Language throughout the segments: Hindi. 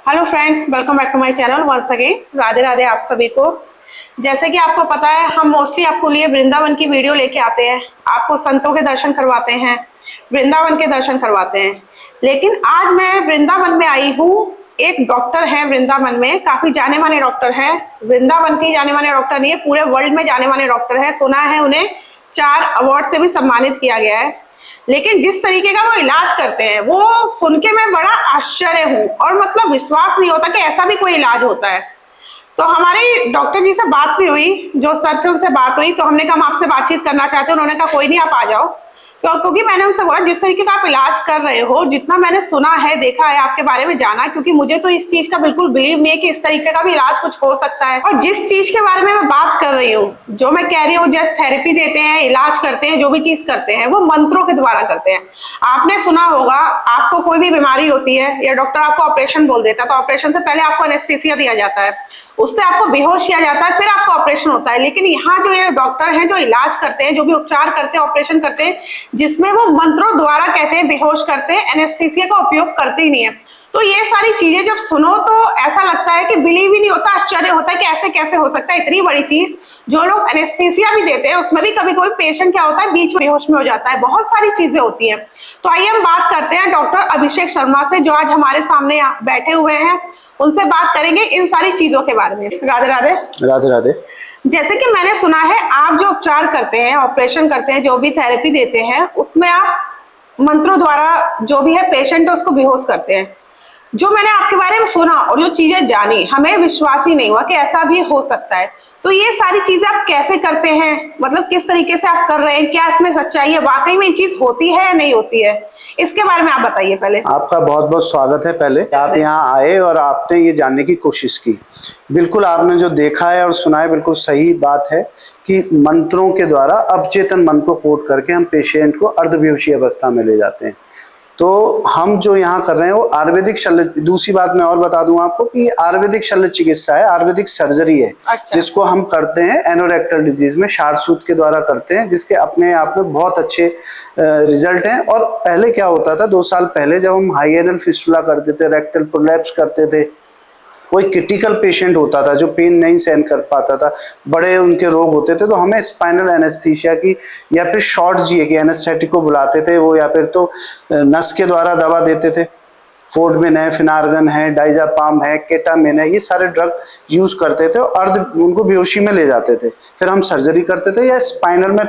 Hello friends, welcome back to my channel once again. Radhe Radhe आप सभी को। जैसे कि आपको पता है, हम मोस्टली आपको लिए वृंदावन की वीडियो लेके आते हैं, आपको संतों के दर्शन करवाते हैं, वृंदावन के दर्शन करवाते हैं। लेकिन आज मैं वृंदावन में आई हूँ। एक डॉक्टर है वृंदावन में, काफी जाने माने डॉक्टर है। वृंदावन के जाने माने डॉक्टर नहीं है, पूरे वर्ल्ड में जाने माने डॉक्टर है। सुना है उन्हें 4 अवार्ड से भी सम्मानित किया गया है। लेकिन जिस तरीके का वो इलाज करते हैं वो सुन के मैं बड़ा आश्चर्य हूँ, और मतलब विश्वास नहीं होता कि ऐसा भी कोई इलाज होता है। तो हमारे डॉक्टर जी से बात भी हुई, जो सर थे उनसे बात हुई, तो हमने कहा हम आपसे बातचीत करना चाहते हैं। उन्होंने कहा कोई नहीं, आप आ जाओ। क्योंकि मैंने उनसे बोला जिस तरीके का आप इलाज कर रहे हो, जितना मैंने सुना है, देखा है, आपके बारे में जाना, क्योंकि मुझे तो इस चीज का बिल्कुल बिलीव नहीं है कि इस तरीके का भी इलाज कुछ हो सकता है। और जिस चीज के बारे में मैं बात कर रही हूँ, जो मैं कह रही हूँ, जो थेरेपी देते हैं, इलाज करते हैं, जो भी चीज करते हैं, वो मंत्रों के द्वारा करते हैं। आपने सुना होगा, आपको कोई भी बीमारी होती है या डॉक्टर आपको ऑपरेशन बोल देता है, तो ऑपरेशन से पहले आपको एनेस्थीसिया दिया जाता है, उससे आपको बेहोश किया जाता है, फिर आपका ऑपरेशन होता है। लेकिन यहाँ जो ये डॉक्टर हैं, जो इलाज करते हैं, जो भी उपचार करते हैं, ऑपरेशन करते हैं, जिसमें वो मंत्रों द्वारा कहते हैं बेहोश करते हैं, एनेस्थीसिया का उपयोग करते ही नहीं है। तो ये सारी चीजें जब सुनो तो ऐसा लगता है कि बिलीव ही नहीं होता, आश्चर्य होता है कि ऐसे कैसे हो सकता है। इतनी बड़ी चीज, जो लोग एनेस्थीसिया भी देते हैं, उसमें भी कभी कोई पेशेंट क्या होता है, बीच में बेहोश में हो जाता है। बहुत सारी चीजें होती हैं। तो आइए हम बात करते हैं डॉक्टर अभिषेक शर्मा से, जो आज हमारे सामने बैठे हुए हैं। उनसे बात करेंगे इन सारी चीजों के बारे में। राधे राधे। राधे राधे। जैसे कि मैंने सुना है, आप जो उपचार करते हैं, ऑपरेशन करते हैं, जो भी थेरेपी देते हैं, उसमें आप मंत्रों द्वारा जो भी है पेशेंट है उसको बेहोश करते हैं। जो मैंने आपके बारे में सुना और जो चीजें जानी, हमें विश्वास ही नहीं हुआ कि ऐसा भी हो सकता है। तो ये सारी चीजें आप कैसे करते हैं, मतलब किस तरीके से आप कर रहे हैं, क्या इसमें सच्चाई है, वाकई में ये चीज होती है या नहीं होती है, इसके बारे में आप बताइए। पहले आपका बहुत बहुत स्वागत है। पहले आप यहाँ आए और आपने ये जानने की कोशिश की। बिल्कुल आपने जो देखा है और सुना है, बिल्कुल सही बात है कि मंत्रों के द्वारा अवचेतन मन को कोट करके हम पेशेंट को अर्धबेहोशी अवस्था में ले जाते हैं। तो हम जो यहाँ कर रहे हैं वो आयुर्वेदिक शल्य, दूसरी बात मैं और बता दूं आपको कि आयुर्वेदिक शल्य चिकित्सा है, आयुर्वेदिक सर्जरी है। अच्छा। जिसको हम करते हैं एनोरेक्टल डिजीज में, शारसूत के द्वारा करते हैं, जिसके अपने आप में बहुत अच्छे रिजल्ट हैं। और पहले क्या होता था, 2 साल पहले जब हम हाई एनल फिस्टुला करते थे, रेक्टल प्रोलैप्स करते थे, कोई क्रिटिकल पेशेंट होता था जो पेन नहीं सहन कर पाता था, बड़े उनके रोग होते थे, तो हमें स्पाइनल एनेस्थीसिया की या फिर शॉर्ट जीए की एनेस्थेटिक को बुलाते थे वो, या फिर तो नस के द्वारा दवा देते थे। फोर्डमिन है, फिनार्गन है, डाइजापाम है, केटामिन है, ये सारे ड्रग यूज करते थे और उनको बेहोशी में ले जाते थे। फिर हम सर्जरी करते थे या स्पाइनल में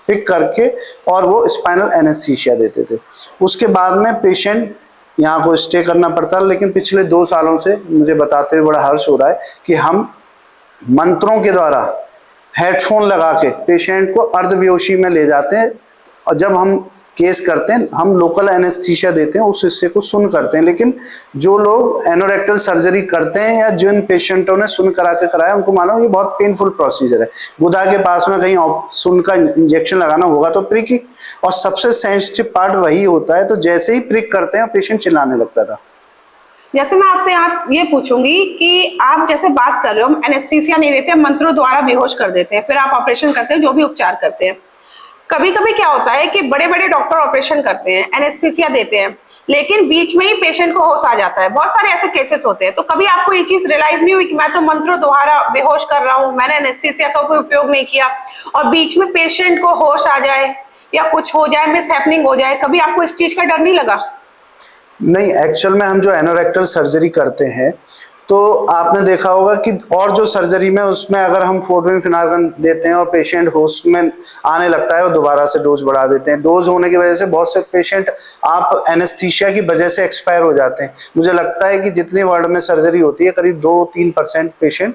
पिक करके और वो स्पाइनल एनेस्थीसिया देते थे। उसके बाद में पेशेंट यहाँ को स्टे करना पड़ता है। लेकिन पिछले 2 सालों से मुझे बताते हुए बड़ा हर्ष हो रहा है कि हम मंत्रों के द्वारा हेडफोन लगा के पेशेंट को अर्धबेहोशी में ले जाते हैं। और जब हम केस करते हैं, हम लोकल एनेस्थीसिया देते हैं, उस हिस्से को सुन करते हैं। लेकिन जो लोग एनोरेक्टल सर्जरी करते हैं या जिन पेशेंटों ने सुन करा के कराया, उनको मालूम ये बहुत पेनफुल प्रोसीजर है। गुदा के पास में कहीं सुन का इंजेक्शन लगाना होगा तो प्रिक ही, और सबसे सेंसिटिव पार्ट वही होता है। तो जैसे ही प्रिक करते हैं पेशेंट चिल्लाने लगता था। जैसे मैं आपसे आप ये पूछूंगी कि आप जैसे बात कर रहे हो, हम एनेस्थीसिया नहीं देते, मंत्रों द्वारा बेहोश कर देते हैं, फिर आप ऑपरेशन करते हैं, जो भी उपचार करते हैं। कभी कभी क्या होता है कि बड़े बड़े डॉक्टर ऑपरेशन करते हैं, एनेस्थीसिया देते हैं, लेकिन बीच में ही पेशेंट को होश आ जाता है। बहुत सारे ऐसे केसेस होते हैं। तो कभी आपको ये चीज रियलाइज नहीं हुई कि मैं तो मंत्रों द्वारा बेहोश कर रहा हूँ, मैंने एनेस्थीसिया का कोई उपयोग नहीं किया, और बीच में पेशेंट को होश आ जाए या कुछ हो जाए, मिस हैपनिंग हो जाए, कभी आपको इस चीज का डर नहीं लगा? नहीं, एक्चुअल में हम जो एनोरेक्टल सर्जरी करते हैं, तो आपने देखा होगा कि और जो सर्जरी में, उसमें अगर हम फोर्डमिन फिनार्गन देते हैं और पेशेंट होश में आने लगता है, वो दोबारा से डोज बढ़ा देते हैं। डोज होने की वजह से बहुत से पेशेंट आप एनेस्थीसिया की वजह से एक्सपायर हो जाते हैं। मुझे लगता है कि जितनी वर्ल्ड में सर्जरी होती है, करीब 2-3% पेशेंट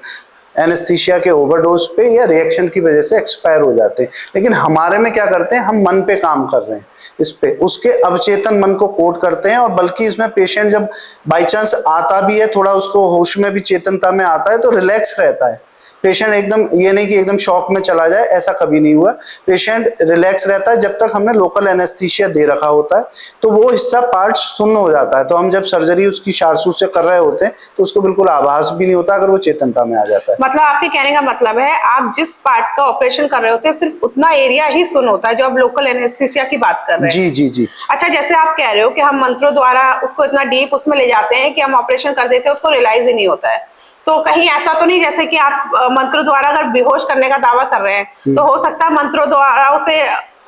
एनेस्थीसिया के ओवरडोज पे या रिएक्शन की वजह से एक्सपायर हो जाते हैं। लेकिन हमारे में क्या करते हैं, हम मन पे काम कर रहे हैं, इस पे उसके अवचेतन मन को कोट करते हैं। और बल्कि इसमें पेशेंट जब बाई चांस आता भी है, थोड़ा उसको होश में भी, चेतनता में आता है, तो रिलैक्स रहता है पेशेंट एकदम, ये नहीं कि एकदम शॉक में चला जाए, ऐसा कभी नहीं हुआ। पेशेंट रिलैक्स रहता है जब तक हमने लोकल एनेस्थीसिया दे रखा होता है, तो वो हिस्सा पार्ट सुन्न हो जाता है। तो हम जब सर्जरी उसकी शारसूत से कर रहे होते हैं तो उसको बिल्कुल आभास भी नहीं होता अगर वो चेतनता में आ जाता है। मतलब आपके कहने का मतलब है आप जिस पार्ट का ऑपरेशन कर रहे होते हैं सिर्फ उतना एरिया ही सुन होता है, जो आप लोकल एनेस्थीसिया की बात कर रहे हैं। जी जी जी। अच्छा, जैसे आप कह रहे हो कि हम मंत्रों द्वारा उसको इतना डीप उसमें ले जाते हैं कि हम ऑपरेशन कर देते हैं, उसको रियलाइज ही नहीं होता है, तो कहीं ऐसा तो नहीं जैसे कि आप मंत्रों द्वारा अगर बेहोश करने का दावा कर रहे हैं तो हो सकता है मंत्रों द्वारा उसे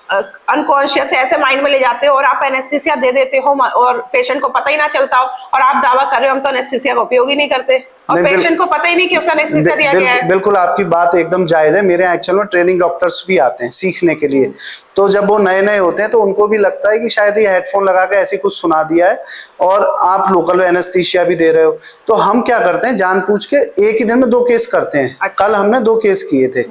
अनकॉन्शियस ऐसे माइंड में ले जाते हो और आप एनेस्थीसिया दे देते हो और पेशेंट को पता ही ना चलता हो, और आप दावा कर रहे हो हम तो एनेस्थीसिया का उपयोग ही नहीं करते और पेशेंट को पता ही नहीं कि उसे एनेस्थीसिया दिया गया है। बिल्कुल आपकी बात एकदम जायज है। मेरे एक्चुअल में ट्रेनिंग डॉक्टर्स भी आते हैं सीखने के लिए, तो जब वो नए नए होते हैं तो उनको भी लगता है कि शायद ये हेडफोन लगा के ऐसे कुछ सुना दिया है और आप लोकल एनेस्थीसिया भी दे रहे हो। तो हम क्या करते हैं, जानबूझ के एक ही दिन में 2 केस करते हैं। अच्छा। कल हमने 2 केस किए थे।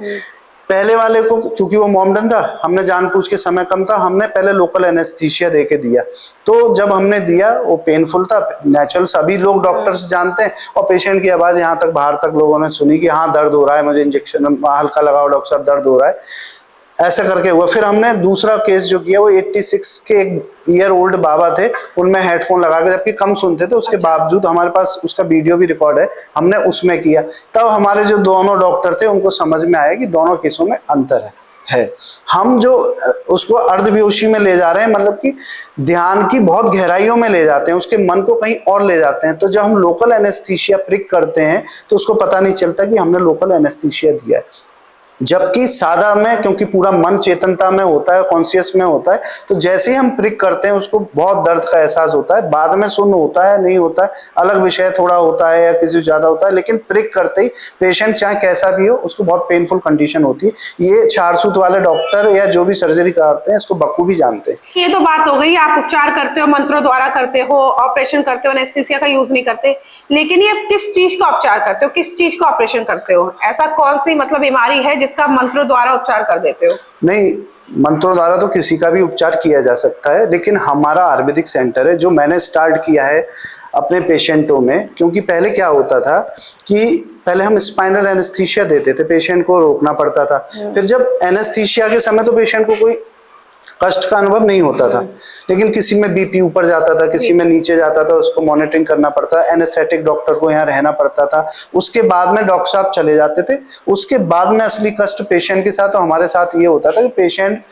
पहले वाले को चूंकि वो मॉमडन था, हमने जानबूझ के, समय कम था, हमने पहले लोकल एनेस्थीसिया दे के दिया। तो जब हमने दिया वो पेनफुल था, नेचुरल, सभी लोग डॉक्टर्स जानते हैं, और पेशेंट की आवाज यहाँ तक बाहर तक लोगों ने सुनी कि हाँ दर्द हो रहा है, मुझे इंजेक्शन हल्का लगाओ डॉक्टर साहब, दर्द हो रहा है, ऐसा करके हुआ। फिर हमने दूसरा केस जो किया वो 86 के एक ईयर ओल्ड बाबा थे, उनमें हेडफोन लगा के, जबकि कम सुनते थे, उसके बावजूद हमारे पास उसका वीडियो भी रिकॉर्ड है, हमने उसमें किया। तब हमारे जो दोनों डॉक्टर थे उनको समझ में आया कि दोनों केसों में अंतर है। हम जो उसको अर्धबेहोशी में ले जा रहे हैं, मतलब कि ध्यान की बहुत गहराइयों में ले जाते हैं, उसके मन को कहीं और ले जाते हैं। तो जब हम लोकल एनेस्थीसिया प्रिक करते हैं तो उसको पता नहीं चलता कि हमने लोकल एनेस्थीसिया दिया है। जबकि सादा में, क्योंकि पूरा मन चेतनता में होता है, कॉन्शियस में होता है, तो जैसे ही हम प्रिक करते हैं उसको बहुत दर्द का एहसास होता है। बाद में सुन्न होता है नहीं होता है अलग विषय, थोड़ा होता है या किसी ज्यादा होता है, लेकिन प्रिक करते ही पेशेंट चाहे कैसा भी हो उसको बहुत पेनफुल कंडीशन होती है। ये शारसूत वाले डॉक्टर या जो भी सर्जरी कराते हैं इसको बखूबी जानते हैं। ये तो बात हो गई, आप उपचार करते हो, मंत्रों द्वारा करते हो, ऑपरेशन करते हो, एनेस्थीसिया का यूज नहीं करते, लेकिन ये किस चीज का उपचार करते हो, किस चीज का ऑपरेशन करते हो? ऐसा कौन सी मतलब बीमारी है जिसका मंत्रों द्वारा उपचार कर देते हो? नहीं, मंत्रों द्वारा तो किसी का भी उपचार किया जा सकता है, लेकिन हमारा आयुर्वेदिक सेंटर है जो मैंने स्टार्ट किया है अपने पेशेंटों में। क्योंकि पहले क्या होता था कि पहले हम स्पाइनल एनेस्थीसिया देते थे, पेशेंट को रोकना पड़ता था। फिर जब एनेस्थीसिया के समय तो पेशेंट को कोई कष्ट का अनुभव नहीं होता था, लेकिन किसी में बीपी ऊपर जाता था, किसी में नीचे जाता था, उसको मॉनिटरिंग करना पड़ता, एनेस्थेटिक डॉक्टर को यहाँ रहना पड़ता था। उसके बाद में डॉक्टर साहब चले जाते थे। उसके बाद में असली कष्ट पेशेंट के साथ, तो हमारे साथ ये होता था कि पेशेंट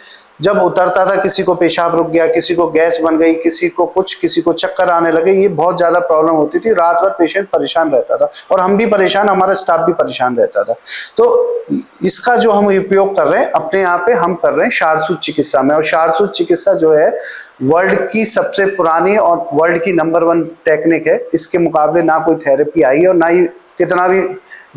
जब उतरता था, किसी को पेशाब रुक गया, किसी को गैस बन गई, किसी को कुछ, किसी को चक्कर आने लगे, ये बहुत ज्यादा प्रॉब्लम होती थी। रात भर पेशेंट परेशान रहता था और हम भी परेशान, हमारा स्टाफ भी परेशान रहता था। तो इसका जो हम उपयोग कर रहे हैं अपने यहाँ पे, हम कर रहे हैं शारसूत चिकित्सा में। और शारसूत चिकित्सा जो है वर्ल्ड की सबसे पुरानी और वर्ल्ड की नंबर 1 टेक्निक है। इसके मुकाबले ना कोई थेरेपी आई है और ना ही कितना भी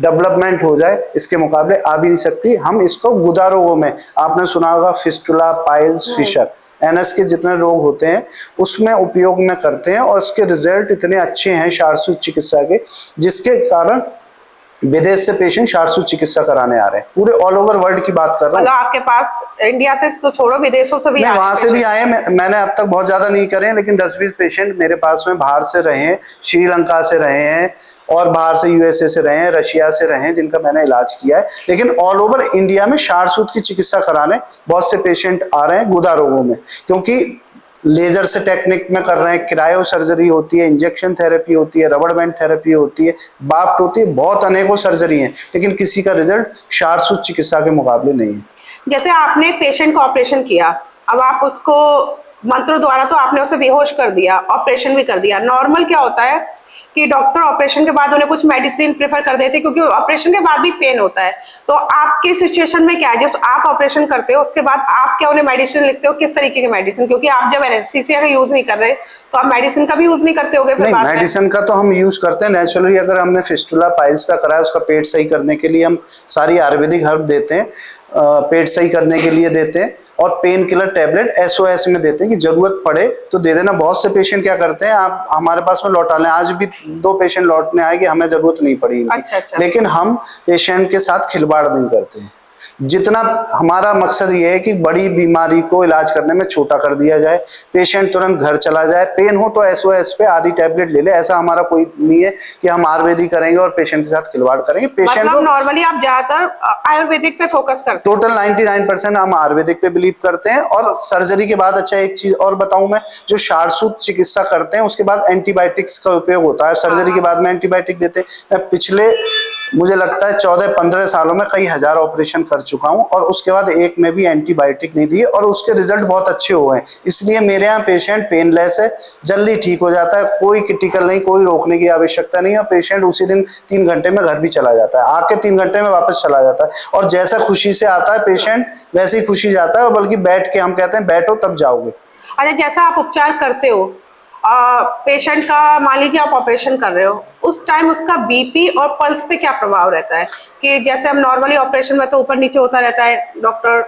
डेवलपमेंट हो जाए इसके मुकाबले आ भी नहीं सकती। हम इसको गुदा रोगों में, आपने सुना होगा फिस्टुला, पाइल्स, फिशर, एनएस के जितने रोग होते हैं उसमें उपयोग में करते हैं, और उसके रिजल्ट इतने अच्छे हैं शारसूत चिकित्सा के, जिसके कारण विदेश से पेशेंट शारसूत चिकित्सा कराने आ रहे हैं। पूरे ऑल ओवर वर्ल्ड की बात कर रहा हूँ। आपके पास इंडिया से तो छोड़ो, विदेशों से भी नहीं, वहां से भी आए। मैंने अब तक बहुत ज्यादा नहीं करे हैं, लेकिन 10-20 पेशेंट मेरे पास में बाहर से रहे हैं, श्रीलंका से रहे हैं, और बाहर से यूएसए से रहे हैं, रशिया से रहे हैं, जिनका मैंने इलाज किया है। लेकिन ऑल ओवर इंडिया में शारसूत की चिकित्सा कराने बहुत से पेशेंट आ रहे हैं गुदा रोगों में, क्योंकि लेजर से टेक्निक में कर रहे हैं, क्रायो सर्जरी होती है, इंजेक्शन थेरेपी होती है, रबड़ बैंड थेरेपी होती है, बाफ्ट होती है, बहुत अनेकों सर्जरी हैं, लेकिन किसी का रिजल्ट शारसूत चिकित्सा के मुकाबले नहीं है। जैसे आपने पेशेंट का ऑपरेशन किया, अब आप उसको मंत्रों द्वारा तो आपने उसे बेहोश कर दिया, ऑपरेशन भी कर दिया। नॉर्मल क्या होता है कि डॉक्टर ऑपरेशन के बाद उन्हें कुछ मेडिसिन प्रेफर कर देते हैं, क्योंकि ऑपरेशन के बाद भी पेन होता है। तो आपकी सिचुएशन में क्या है, जब आप ऑपरेशन करते हो उसके बाद आप क्या उन्हें मेडिसिन लिखते हो, किस तरीके की मेडिसिन? क्योंकि आप जब एनेस्थीसिया का यूज नहीं कर रहे तो आप मेडिसिन का भी यूज नहीं करते होगे? नहीं, मेडिसिन का तो हम यूज करते हैं नेचुरली। अगर हमने फिस्टुला, पाइल्स का कराया, उसका पेट सही करने के लिए हम सारी आयुर्वेदिक हर्ब देते हैं, पेट सही करने के लिए देते हैं, और पेन किलर टैबलेट एसओएस में देते हैं कि जरूरत पड़े तो दे देना। बहुत से पेशेंट क्या करते हैं, आप हमारे पास में लौटा लें। आज भी 2 पेशेंट लौटने आए कि हमें जरूरत नहीं पड़ी इनकी। अच्छा। लेकिन हम पेशेंट के साथ खिलवाड़ नहीं करते हैं। जितना हमारा मकसद ये है कि बड़ी बीमारी को इलाज करने में छोटा कर दिया जाए, पेशेंट तुरंत घर चला जाए, पेन हो तो SOS पे आधी टैबलेट ले ले, ऐसा हमारा कोई नहीं है कि हम आयुर्वेदिक करेंगे और पेशेंट के साथ खिलवाड़ करेंगे। पेशेंट मतलब नॉर्मली आप ज्यादातर आयुर्वेदिक पे फोकस करते हैं? टोटल 99% हम आयुर्वेदिक पे बिलीव करते हैं। और सर्जरी के बाद, अच्छा एक चीज और बताऊं मैं, जो शारसूत चिकित्सा करते हैं उसके बाद एंटीबायोटिक्स का उपयोग होता है, सर्जरी के बाद में एंटीबायोटिक देते हैं। मैं पिछले मुझे लगता है 14-15 सालों में कई हजार ऑपरेशन कर चुका हूं और उसके बाद एक में भी एंटीबायोटिक नहीं दिए और उसके रिजल्ट बहुत अच्छे हुए हैं। इसलिए मेरे यहाँ पेशेंट पेनलेस है, जल्दी ठीक हो जाता है, कोई क्रिटिकल नहीं, कोई रोकने की आवश्यकता नहीं है। पेशेंट उसी दिन 3 घंटे में घर भी चला जाता है, आके 3 घंटे में वापस चला जाता है। और जैसा खुशी से आता है पेशेंट वैसे ही खुशी जाता है, और बल्कि बैठ के, हम कहते हैं बैठो तब जाओगे। अच्छा, जैसा आप उपचार करते हो पेशेंट का, मान लीजिए आप ऑपरेशन कर रहे हो, उस टाइम उसका BP और पल्स पे क्या प्रभाव रहता है? कि जैसे हम नॉर्मली ऑपरेशन में तो ऊपर नीचे होता रहता है, डॉक्टर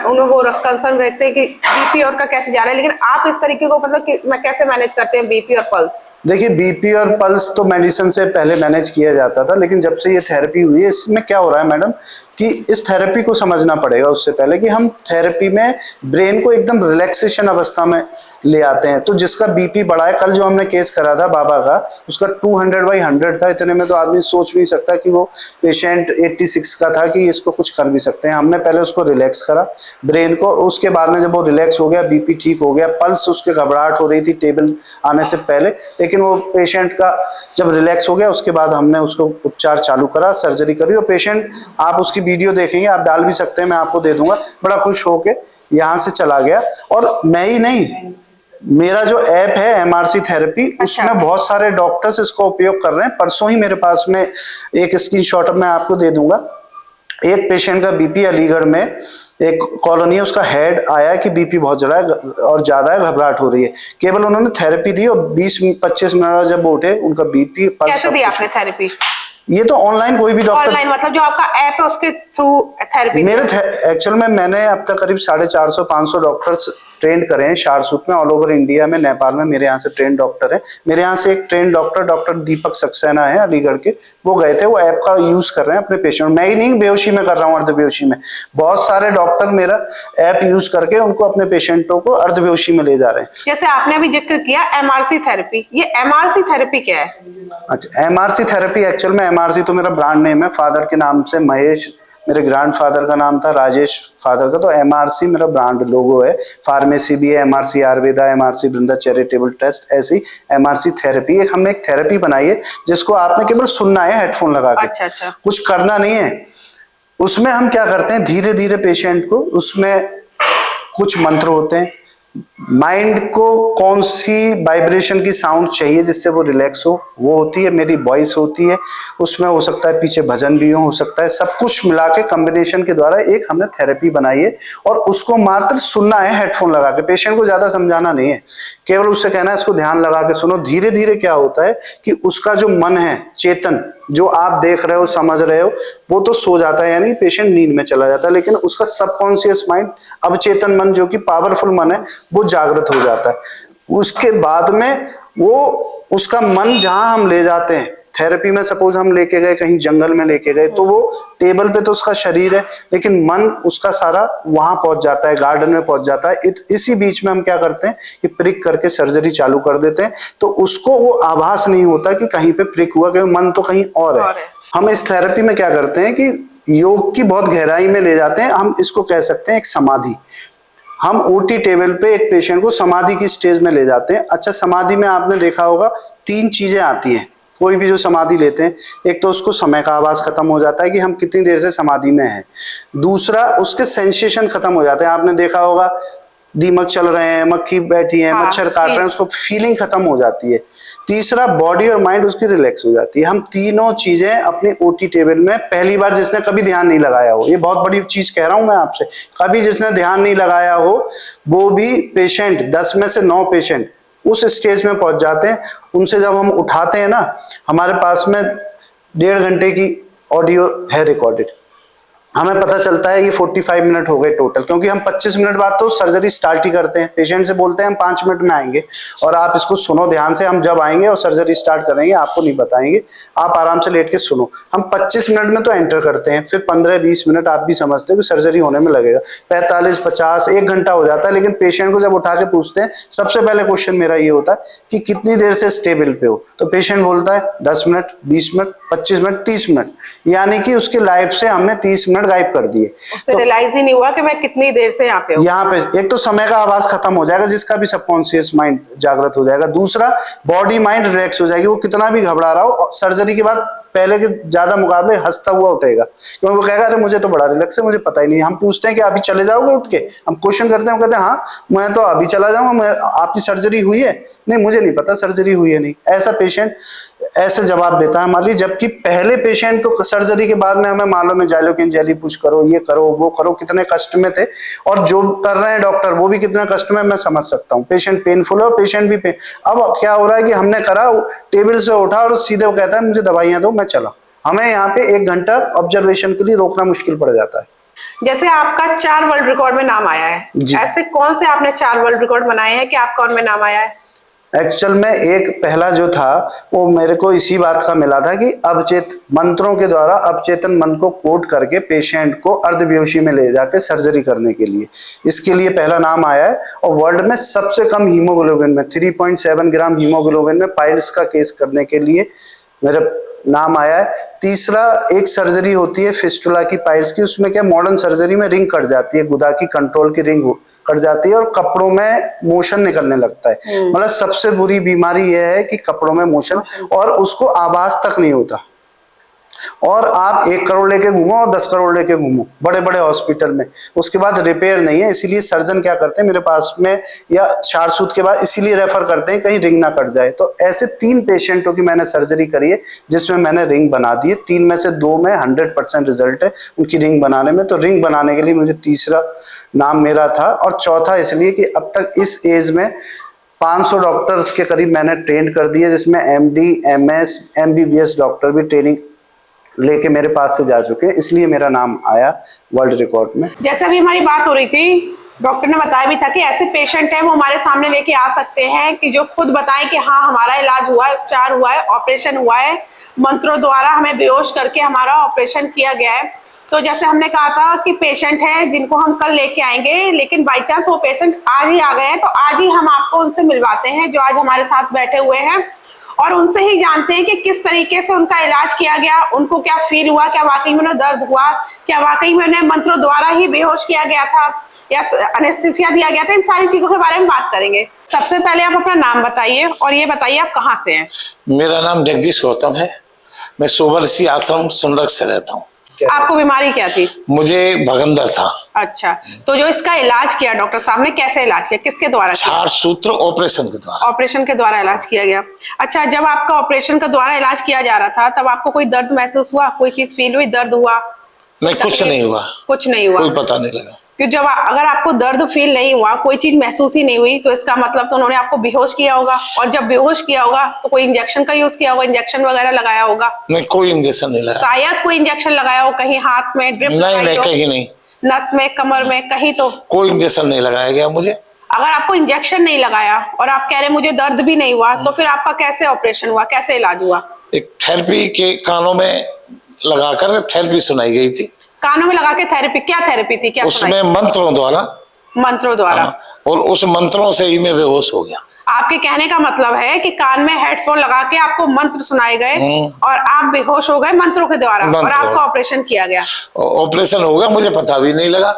वो कंसर्न रहते हैं कि BP और का कैसे जा रहा है, लेकिन आप इस तरीके को मतलब कि मैं कैसे मैनेज करते हैं BP और पल्स? देखिए, BP और पल्स तो मेडिसिन से पहले मैनेज किया जाता था, लेकिन जब से ये थेरेपी हुई है, इसमें क्या हो रहा है मैडम कि इस थेरेपी को समझना पड़ेगा उससे पहले कि हम थेरेपी में ब्रेन को एकदम रिलैक्सेशन अवस्था में ले आते हैं। तो जिसका BP बढ़ा है, कल जो हमने केस करा था बाबा का, उसका 200/100 था। इतने में तो आदमी सोच भी नहीं सकता कि वो पेशेंट 86 का था कि इसको कुछ कर भी सकते हैं। हमने पहले उसको रिलैक्स करा ब्रेन को, उसके बाद में जब वो रिलैक्स हो गया, BP ठीक हो गया, पल्स उसके घबराहट हो रही थी टेबल आने से पहले, लेकिन वो पेशेंट का जब रिलैक्स हो गया उसके बाद हमने उसको उपचार चालू करा, सर्जरी करी। और पेशेंट, आप उसकी वीडियो देखेंगे, आप डाल भी सकते हैं, मैं आपको दे दूंगा, बड़ा खुश होके यहाँ से चला गया। और मैं ही नहीं, मेरा जो ऐप है MRC थेरेपी, उसमें बहुत सारे डॉक्टर्स इसका उपयोग कर रहे हैं। परसों ही मेरे पास में एक स्क्रीनशॉट मैं आपको दे दूंगा। एक पेशेंट का BP अलीगढ़ में एक कॉलोनी है, उसका हेड आया कि BP बहुत ज्यादा है, घबराहट हो रही है। केवल उन्होंने थेरेपी दी और 20-25 मिनट जब वो उठे, उनका BP पल्स। कैसे दी आपने थेरेपी? ये तो ऑनलाइन, कोई भी डॉक्टर, ऑनलाइन मतलब जो आपका ऐप है उसके थ्रू थेरेपी? मेरे एक्चुअल में मैंने अब तक करीब 450-500 डॉक्टर्स ट्रेंड करे हैं शारसूत में, ऑल ओवर इंडिया में, नेपाल में मेरे यहाँ से ट्रेंड डॉक्टर है। मेरे यहाँ से एक ट्रेंड डॉक्टर दीपक सक्सेना है अलीगढ़ के, वो गए थे, वो ऐप का यूज कर रहे हैं अपने पेशेंट। मैं ही नहीं, बेहोशी में कर रहा हूँ, अर्ध बेहोशी में। बहुत सारे डॉक्टर मेरा ऐप यूज करके उनको अपने पेशेंटों को अर्ध बेहोशी में ले जा रहे हैं। जैसे आपने अभी जिक्र किया MRC थेरेपी, ये MRC थेरेपी क्या है? अच्छा, MRC थेरेपी एक्चुअल में, MRC तो मेरा ब्रांड नेम है, फादर के नाम से महेश, मेरे ग्रैंडफादर का नाम था राजेश फादर का, तो MRC मेरा ब्रांड लोगो है। फार्मेसी भी है, MRC आयुर्वेदा, MRC वृंदा चैरिटेबल ट्रस्ट, ऐसी MRC थेरेपी। एक हमने एक थेरेपी बनाई है जिसको आपने केवल सुनना है हेडफोन लगा के, अच्छा। कुछ करना नहीं है। उसमें हम क्या करते हैं, धीरे धीरे पेशेंट को, उसमें कुछ मंत्र होते हैं, माइंड को कौन सी वाइब्रेशन की साउंड चाहिए जिससे वो रिलैक्स हो, वो होती है, मेरी वॉइस होती है, उसमें हो सकता है पीछे भजन भी हो सकता है, सब कुछ मिला के कॉम्बिनेशन के द्वारा एक हमने थेरेपी बनाई है। और उसको मात्र सुनना है हेडफोन लगा के, पेशेंट को ज्यादा समझाना नहीं है, केवल उससे कहना है इसको ध्यान लगा के सुनो। धीरे धीरे क्या होता है कि उसका जो मन है, चेतन, जो आप देख रहे हो, समझ रहे हो, वो तो सो जाता है, यानी पेशेंट नींद में चला जाता है, लेकिन उसका सबकॉन्शियस माइंड, अवचेतन मन, जो कि पावरफुल मन है, वो जागृत हो जाता है। उसके बाद में वो, उसका मन जहां हम ले जाते हैं थेरेपी में, सपोज हम लेके गए कहीं जंगल में लेके गए, तो वो टेबल पे तो उसका शरीर है, लेकिन मन उसका सारा वहां पहुंच जाता है, गार्डन में पहुंच जाता है। इसी बीच में हम क्या करते हैं कि प्रिक करके सर्जरी चालू कर देते हैं, तो उसको वो आभास नहीं होता कि कहीं पे प्रिक हुआ, क्योंकि मन तो कहीं और है। हम इस थेरेपी में क्या करते हैं कि योग की बहुत गहराई में ले जाते हैं। हम इसको कह सकते हैं एक समाधि। हम OT टेबल पे एक पेशेंट को समाधि की स्टेज में ले जाते हैं। अच्छा, समाधि में आपने देखा होगा 3 चीजें आती हैं, कोई भी जो समाधि लेते हैं। एक तो उसको समय का आवाज खत्म हो जाता है कि हम कितनी देर से समाधि में हैं। दूसरा, उसके सेंसेशन खत्म हो जाते हैं। आपने देखा होगा दीमक चल रहे हैं, मक्खी बैठी है, मच्छर काट रहे हैं, उसको फीलिंग खत्म हो जाती है। तीसरा, बॉडी और माइंड उसकी रिलैक्स हो जाती है। हम तीनों चीजें अपने OT टेबल में, पहली बार जिसने कभी ध्यान नहीं लगाया हो, ये बहुत बड़ी चीज कह रहा हूं मैं आपसे, कभी जिसने ध्यान नहीं लगाया हो, वो भी पेशेंट, 10 में से 9 पेशेंट उस स्टेज में पहुंच जाते हैं। उनसे जब हम उठाते हैं ना, हमारे पास में 1.5 घंटे की ऑडियो है रिकॉर्डेड, हमें पता चलता है ये 45 मिनट हो गए टोटल, क्योंकि हम 25 मिनट बाद तो सर्जरी स्टार्ट ही करते हैं। पेशेंट से बोलते हैं हम 5 मिनट में आएंगे, और आप इसको सुनो ध्यान से, हम जब आएंगे और सर्जरी स्टार्ट करेंगे आपको नहीं बताएंगे, आप आराम से लेट के सुनो। हम 25 मिनट में तो एंटर करते हैं, फिर 15-20 मिनट आप भी समझते हो कि सर्जरी होने में लगेगा, 45-50 1 घंटा हो जाता है। लेकिन पेशेंट को जब उठा के पूछते हैं, सबसे पहले क्वेश्चन मेरा ये होता है कि कितनी देर से स्टेबल पे हो, तो पेशेंट बोलता है 10 मिनट, 20 मिनट, 25 मिनट, 30 मिनट, यानी कि उसकी लाइफ से हमने 30 मिनट गायब कर दिए। उससे रियलाइज ही नहीं हुआ कि मैं कितनी देर से यहाँ पे हूँ। यहाँ पे एक तो समय का आवाज खत्म हो जाएगा, जिसका भी सबकॉन्शियस माइंड जागृत हो जाएगा। दूसरा, बॉडी माइंड रिलैक्स हो जाएगी, वो कितना भी घबरा रहा हो सर्जरी के बाद पहले के ज्यादा मुकाबले हंसता हुआ उठेगा, क्योंकि वो कहेगा अरे मुझे तो बड़ा रिलैक्स है, मुझे पता ही नहीं। हम पूछते हैं कि अभी चले जाओगे उठ के, हम क्वेश्चन करते हैं, वो कहते हैं हाँ मैं तो अभी चला जाऊंगा, आपकी सर्जरी हुई है? नहीं मुझे नहीं पता सर्जरी हुई है नहीं। ऐसा पेशेंट ऐसे जवाब देता है हमारे लिए, जबकि पहले पेशेंट को सर्जरी के बाद में हमें मालूम है जाइलोकेन जेली पुश करो, ये करो वो करो, कितने कष्ट में थे, और जो कर रहे हैं डॉक्टर वो भी कितने कष्ट में, मैं समझ सकता हूँ। पेशेंट पेनफुल है और पेशेंट भी पेन। अब क्या हो रहा है कि हमने करा, टेबल से उठा और सीधे वो कहता है मुझे दवाइयां दो मैं चला। हमें यहाँ पे 1 घंटा ऑब्जर्वेशन के लिए रोकना मुश्किल पड़ जाता है। जैसे आपका 4 वर्ल्ड रिकॉर्ड में नाम आया है, ऐसे कौन से आपने 4 वर्ल्ड रिकॉर्ड बनाए हैं कि आपका उनमें नाम आया है? एक्चुअल में एक पहला जो था वो मेरे को इसी बात का मिला था कि अवचेत मंत्रों के द्वारा अवचेतन मन को कोट करके पेशेंट को अर्धबेहोशी में ले जाके सर्जरी करने के लिए, इसके लिए पहला नाम आया है। और वर्ल्ड में सबसे कम हीमोग्लोबिन में 3.7 ग्राम हीमोग्लोबिन में पाइल्स का केस करने के लिए मेरा नाम आया है। तीसरा, एक सर्जरी होती है फिस्टुला की पाइल्स की, उसमें क्या मॉडर्न सर्जरी में रिंग कट जाती है, गुदा की कंट्रोल की रिंग कट जाती है और कपड़ों में मोशन निकलने लगता है। मतलब सबसे बुरी बीमारी यह है कि कपड़ों में मोशन, और उसको आवाज तक नहीं होता। और आप 1 करोड़ लेके घूमो और 10 करोड़ लेके घूमो बड़े बड़े हॉस्पिटल में, उसके बाद रिपेयर नहीं है। इसीलिए सर्जन क्या करते हैं मेरे पास में, या शारसूत के बाद इसीलिए रेफर करते हैं कहीं रिंग ना कट जाए। तो ऐसे 3 पेशेंटों की मैंने सर्जरी करी है जिसमें मैंने रिंग बना दी है। 3 में से 2 में 100% रिजल्ट है उनकी रिंग बनाने में। तो रिंग बनाने के लिए मुझे तीसरा नाम मेरा था, और चौथा इसलिए कि अब तक इस एज में 500 डॉक्टर्स के करीब मैंने ट्रेन कर दिए, जिसमें MD, MS, MBBS डॉक्टर भी ट्रेनिंग लेके मेरे पास से जा चुके हैं, इसलिए मेरा नाम आया वर्ल्ड रिकॉर्ड में। जैसे अभी हमारी बात हो रही थी, डॉक्टर ने बताया भी था कि ऐसे पेशेंट हैं वो हमारे सामने लेके आ सकते हैं कि जो खुद बताएं कि हाँ हमारा इलाज हुआ है, उपचार हुआ है, ऑपरेशन हुआ है, मंत्रों द्वारा हमें बेहोश करके हमारा ऑपरेशन किया गया है। तो जैसे हमने कहा था कि पेशेंट हैं जिनको हम कल लेके आएंगे, लेकिन बाई चांस वो पेशेंट आज ही आ गए हैं, तो आज ही हम आपको उनसे मिलवाते हैं जो आज हमारे साथ बैठे हुए हैं, और उनसे ही जानते हैं कि किस तरीके से उनका इलाज किया गया, उनको क्या फील हुआ, क्या वाकई में उन्हें दर्द हुआ, क्या वाकई में उन्हें मंत्रों द्वारा ही बेहोश किया गया था या एनेस्थीसिया दिया गया था। इन सारी चीजों के बारे में बात करेंगे। सबसे पहले आप अपना नाम बताइए और ये बताइए आप कहाँ से हैं? मेरा नाम जगदीश गौतम है, मैं सोबरसी आश्रम सुंदरक से रहता हूँ। आपको बीमारी क्या थी? मुझे भगंदर था। अच्छा, तो जो इसका इलाज किया डॉक्टर साहब ने, कैसे इलाज किया, किसके द्वारा? क्षारसूत्र ऑपरेशन के द्वारा। ऑपरेशन के द्वारा इलाज किया गया। अच्छा, जब आपका ऑपरेशन के द्वारा इलाज किया जा रहा था तब आपको कोई दर्द महसूस हुआ, कोई चीज फील हुई, दर्द हुआ? नहीं, कुछ नहीं हुआ। कुछ नहीं हुआ, कोई पता नहीं लगा। क्योंकि जब अगर आपको दर्द फील नहीं हुआ, कोई चीज महसूस ही नहीं हुई, तो इसका मतलब तो उन्होंने आपको बेहोश किया होगा, और जब बेहोश किया होगा तो कोई इंजेक्शन का यूज किया होगा, इंजेक्शन वगैरह लगाया होगा? नहीं, कोई इंजेक्शन नहीं लगाया। शायद कोई इंजेक्शन लगाया हो, कहीं हाथ में ड्रिप नहीं, कहीं नहीं, नस में, कमर में, कहीं तो कोई इंजेक्शन नहीं लगाया गया मुझे। अगर आपको इंजेक्शन नहीं लगाया और आप कह रहे मुझे दर्द भी नहीं हुआ, तो फिर आपका कैसे ऑपरेशन हुआ, कैसे इलाज हुआ? एक थेरेपी के कानों में लगाकर थेरेपी सुनाई गई थी। कानों में लगा के थेरेपी? क्या थेरेपी थी, क्या उसमें मंत्रों द्वारा? मंत्रों द्वारा। और उस मंत्रों से ही मैं बेहोश हो गया। आपके कहने का मतलब है कि कान में हेडफोन लगा के आपको मंत्र सुनाए गए और आप बेहोश हो गए मंत्रों के द्वारा, और आपका ऑपरेशन किया गया। ऑपरेशन हो गया, मुझे पता भी नहीं लगा।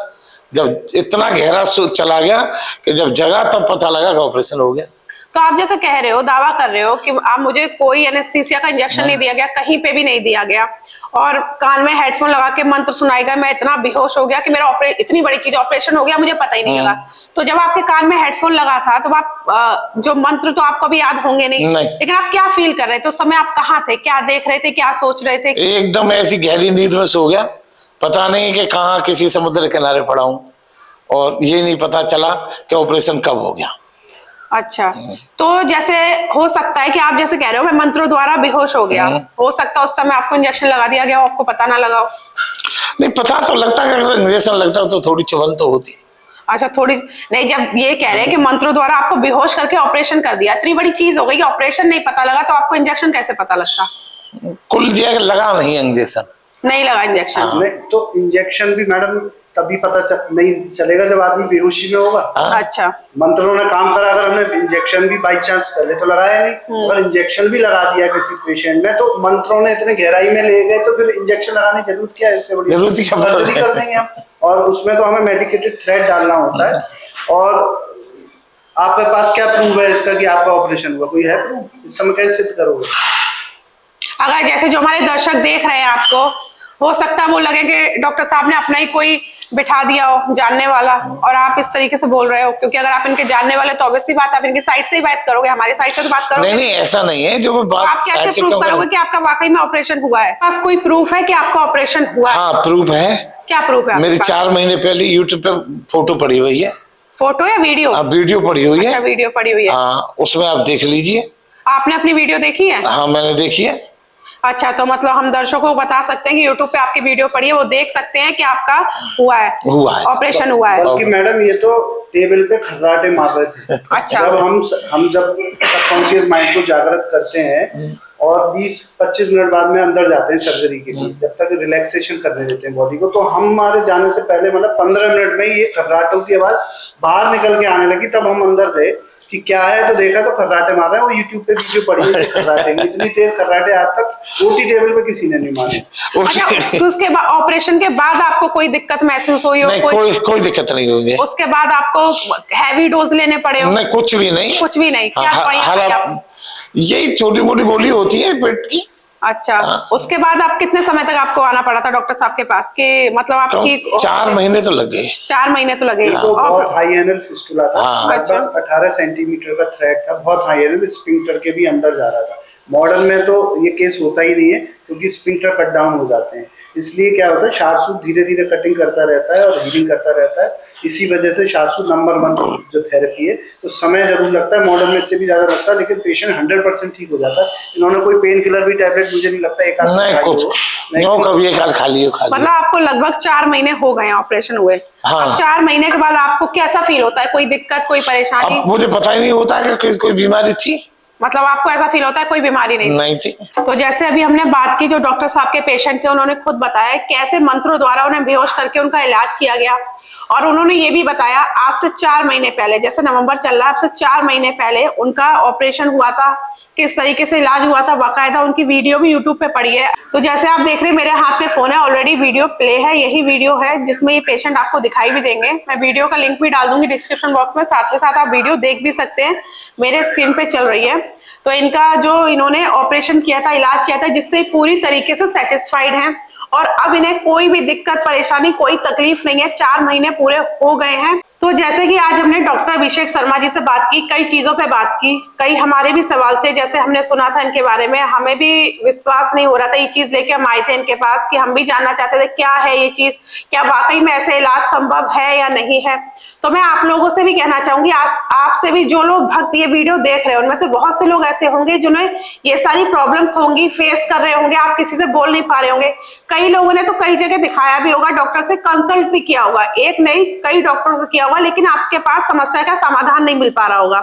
जब इतना गहरा चला गया कि जब जगह तब पता लगा कि ऑपरेशन हो गया। तो आप जैसे कह रहे हो, दावा कर रहे हो कि आप मुझे कोई एनेस्थीसिया का इंजेक्शन नहीं दिया गया, कहीं पे भी नहीं दिया गया, और कान में हेडफोन लगा के मंत्र सुनाए गए, मैं इतना बेहोश हो गया कि मेरा इतनी बड़ी चीज ऑपरेशन हो गया, मुझे पता ही नहीं लगा। तो जब आपके कान में हेडफोन लगा था तो आप जो मंत्र तो आपको भी याद होंगे नहीं, लेकिन आप क्या फील कर रहे थे उस समय? आप कहाँ थे, क्या देख रहे थे, क्या सोच रहे थे? एकदम ऐसी गहरी नींद में सो गया, पता नहीं कि कहाँ किसी समुद्र किनारे पड़ा हूँ, और ये नहीं पता चला कि ऑपरेशन कब हो गया। अच्छा, तो जैसे हो सकता है कि आप जैसे कह रहे हो मैं मंत्रों द्वारा बेहोश हो गया, हो सकता है उस समय आपको इंजेक्शन लगा दिया गया हो, आपको पता ना लगा हो। नहीं पता तो लगता है, अगर इंजेक्शन लगता तो थोड़ी चुभन तो होती। अच्छा थोड़ी नहीं, जब ये कह रहे हैं कि मंत्रों द्वारा आपको बेहोश करके ऑपरेशन कर दिया, इतनी बड़ी चीज हो गई कि ऑपरेशन नहीं पता लगा, तो आपको इंजेक्शन कैसे पता लगता? कुल दिया लगा नहीं इंजेक्शन, नहीं लगा इंजेक्शन। नहीं तो इंजेक्शन भी मैडम तभी नहीं चलेगा जब आदमी बेहोशी में होगा। अच्छा मंत्रों ने काम करा, अगर हमने इंजेक्शन भी बाई चांस पहले तो लगाया नहीं, अगर इंजेक्शन भी लगा दिया किसी पेशेंट में, तो मंत्रों ने इतने गहराई में ले गए, तो फिर इंजेक्शन लगाने की जरूरत क्या है? इससे बड़ी सर्जरी कर देंगे हम, और उसमें तो हमें मेडिकेटेड थ्रेड डालना होता है। और आपके पास क्या प्रूफ है इसका कि आपका ऑपरेशन हुआ? कोई है प्रूफ? इस समय कैसे सिद्ध करोगे? अगर जैसे जो हमारे दर्शक देख रहे हैं आपको, हो सकता है वो लगे कि डॉक्टर साहब ने अपना ही कोई बिठा दिया हो जानने वाला, और आप इस तरीके से बोल रहे हो, क्योंकि अगर आप इनके जानने वाले तो ऑब्वियसली बात आप इनकी साइड से ही बात करोगे, हमारी साइड से तो बात करोगे नहीं ऐसा नहीं है जो बात। आप कैसे प्रूफ करोगे कि आपका वाकई में ऑपरेशन हुआ है? पास कोई प्रूफ है कि आपका ऑपरेशन हुआ है? हाँ प्रूफ है। क्या प्रूफ है? मेरी 4 महीने पहले यूट्यूब पे फोटो पड़ी हुई है। फोटो या वीडियो? वीडियो पड़ी हुई है। अच्छा वीडियो पड़ी हुई है। हाँ उसमें आप देख लीजिए। आपने अपनी वीडियो देखी है? हाँ मैंने देखी है। अच्छा तो मतलब हम दर्शकों को बता सकते हैं कि YouTube पे आपकी वीडियो पड़ी है, वो देख सकते हैं कि आपका हुआ है ऑपरेशन हुआ है। बल्कि मैडम ये तो टेबल पे खर्राटे मार रहे थे। अच्छा जब हम जब सबकॉन्शियस माइंड को जागृत करते हैं और 20-25 मिनट बाद में अंदर जाते हैं सर्जरी के लिए, जब तक रिलैक्सेशन करने देते हैं बॉडी को, तो हमारे जाने से पहले मतलब 15 मिनट में ये खर्राटों की आवाज बाहर निकल के आने लगी। तब हम अंदर गए कि क्या है, तो देखा तो खर्राटे मार रहे हैं। वो यूट्यूब पे वीडियो पड़ी है खर्राटे की, इतनी तेज खर्राटे आज तक ओटी टेबल पे किसी ने नहीं मारे। अच्छा उसके बाद ऑपरेशन के बाद आपको कोई दिक्कत महसूस हुई हो? नहीं कोई दिक्कत नहीं हुई है। उसके बाद आपको हैवी डोज लेने पड़े हो? नहीं कुछ भी नहीं, कुछ भी नहीं। क्या यही छोटी मोटी गोली होती है पेट की। अच्छा उसके बाद आप कितने समय तक आपको आना पड़ा था डॉक्टर साहब के पास? के मतलब आपकी 4 महीने तो लग गए। 4 महीने तो लगे। तो बहुत हाई एनल फिस्टुला था, अच्छा 18 सेंटीमीटर का थ्रेड था, बहुत हाई एनल, स्फिंक्टर के भी अंदर जा रहा था। मॉडर्न में तो ये केस होता ही नहीं है, क्योंकि स्फिंक्टर कट डाउन हो जाते हैं। इसलिए क्या होता है, शार्सूट धीरे धीरे कटिंग करता रहता है और हीलिंग करता रहता है। इसी वजह से शार्सूट नंबर 1 जो थेरेपी है, तो समय जरूर लगता है, मॉडर्न में इससे भी ज्यादा लगता है, लेकिन पेशेंट 100% ठीक हो जाता है। इन्होंने कोई पेन किलर भी टैबलेट मुझे नहीं लगता एक आध नहीं कुछ कभी एक आध खाली मतलब आपको लगभग 4 महीने हो गए ऑपरेशन हुए। हाँ। 4 महीने के बाद आपको कैसा फील होता है? कोई दिक्कत, कोई परेशानी? अब मुझे पता ही नहीं होता है कि कोई बीमारी थी। मतलब आपको ऐसा फील होता है कोई बीमारी नहीं थी। तो जैसे अभी हमने बात की, जो डॉक्टर साहब के पेशेंट थे उन्होंने खुद बताया कैसे मंत्रों द्वारा उन्हें बेहोश करके उनका इलाज किया गया। और उन्होंने ये भी बताया आज से 4 महीने पहले, जैसे नवंबर चल रहा है, अब से 4 महीने पहले उनका ऑपरेशन हुआ था, किस तरीके से इलाज हुआ था, बाकायदा उनकी वीडियो भी यूट्यूब पे पड़ी है। तो जैसे आप देख रहे हैं मेरे हाथ में फोन है, ऑलरेडी वीडियो प्ले है, यही वीडियो है जिसमें ये पेशेंट आपको दिखाई भी देंगे। मैं वीडियो का लिंक भी डाल दूंगी डिस्क्रिप्शन बॉक्स में, साथ के साथ आप वीडियो देख भी सकते हैं, मेरे स्क्रीन पे चल रही है। तो इनका जो इन्होंने ऑपरेशन किया था, इलाज किया था, जिससे पूरी तरीके से सेटिस्फाइड हैं और अब इन्हें कोई भी दिक्कत परेशानी, कोई तकलीफ नहीं है। 4 महीने पूरे हो गए हैं। तो जैसे कि आज हमने डॉक्टर अभिषेक शर्मा जी से बात की, कई चीजों पे बात की, कई हमारे भी सवाल थे, जैसे हमने सुना था इनके बारे में, हमें भी विश्वास नहीं हो रहा था। ये चीज लेके हम आए थे इनके पास कि हम भी जानना चाहते थे क्या है ये चीज, क्या वाकई में ऐसे इलाज संभव है या नहीं है। तो मैं आप लोगों से भी कहना चाहूंगी, आपसे भी जो लोग भक्त ये वीडियो देख रहे हैं, उनमें से बहुत से लोग ऐसे होंगे जिन्हें ये सारी प्रॉब्लम्स होंगी, फेस कर रहे होंगे, आप किसी से बोल नहीं पा रहे होंगे। कई लोगों ने तो कई जगह दिखाया भी होगा, डॉक्टर से कंसल्ट भी किया होगा, एक नहीं कई डॉक्टर से किया होगा, लेकिन आपके पास समस्या का समाधान नहीं मिल पा रहा होगा।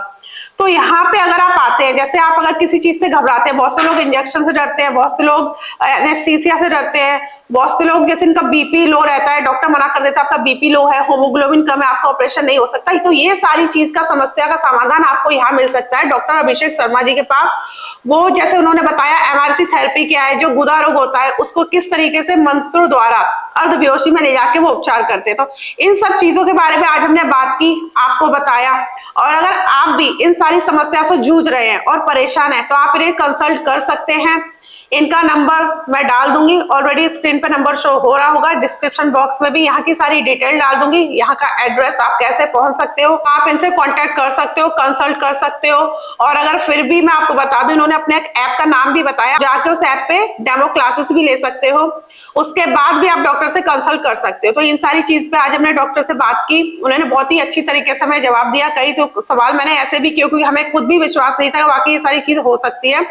तो यहाँ पे अगर आप आते हैं, जैसे आप अगर किसी चीज से घबराते हैं, बहुत से लोग इंजेक्शन से डरते हैं, बहुत से लोग एनेस्थीसिया से डरते हैं, बहुत से लोग जैसे इनका बीपी लो रहता है, डॉक्टर मना कर देता है आपका बीपी लो है, होमोग्लोबिन कम है, आपका ऑपरेशन नहीं हो सकता। तो ये सारी चीज का समस्या का समाधान आपको यहाँ मिल सकता है डॉक्टर अभिषेक शर्मा जी के पास। वो जैसे उन्होंने बताया एमआरसी थेरेपी क्या है, जो गुदा रोग होता है उसको किस तरीके से मंत्रों द्वारा अर्धबेहोशी में ले जाके वो उपचार करते हैं। तो इन सब चीजों के बारे में आज हमने बात की, आपको बताया। और अगर आप भी इन सारी समस्या से जूझ रहे हैं और परेशान हैं, तो आप इन्हें कंसल्ट कर सकते हैं। इनका नंबर मैं डाल दूंगी, ऑलरेडी स्क्रीन पे नंबर शो हो रहा होगा, डिस्क्रिप्शन बॉक्स में भी यहाँ की सारी डिटेल डाल दूंगी, यहाँ का एड्रेस, आप कैसे पहुंच सकते हो, आप इनसे कांटेक्ट कर सकते हो, कंसल्ट कर सकते हो। और अगर फिर भी मैं आपको बता दूं, इन्होंने अपने एक ऐप का नाम भी बताया, जाके उस ऐप पे डेमो क्लासेस भी ले सकते हो, उसके बाद भी आप डॉक्टर से कंसल्ट कर सकते हो। तो इन सारी चीज पे आज हमने डॉक्टर से बात की, उन्होंने बहुत ही अच्छी तरीके से हमें जवाब दिया। कई तो सवाल मैंने ऐसे भी किए क्योंकि हमें खुद भी विश्वास नहीं था कि वाकई ये सारी चीज हो सकती है।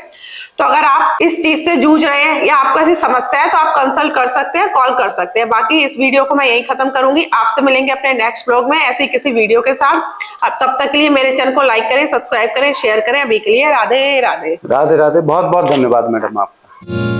तो अगर आप इस चीज से जूझ रहे हैं या आपको ऐसी समस्या है तो आप कंसल्ट कर सकते हैं, कॉल कर सकते हैं। बाकी इस वीडियो को मैं यही खत्म करूंगी, आपसे मिलेंगे अपने नेक्स्ट ब्लॉग में ऐसे किसी वीडियो के साथ। अब तब तक के लिए मेरे चैनल को लाइक करें, सब्सक्राइब करें, शेयर करें। अभी के लिए राधे राधे। राधे राधे, बहुत बहुत धन्यवाद मैडम आपका।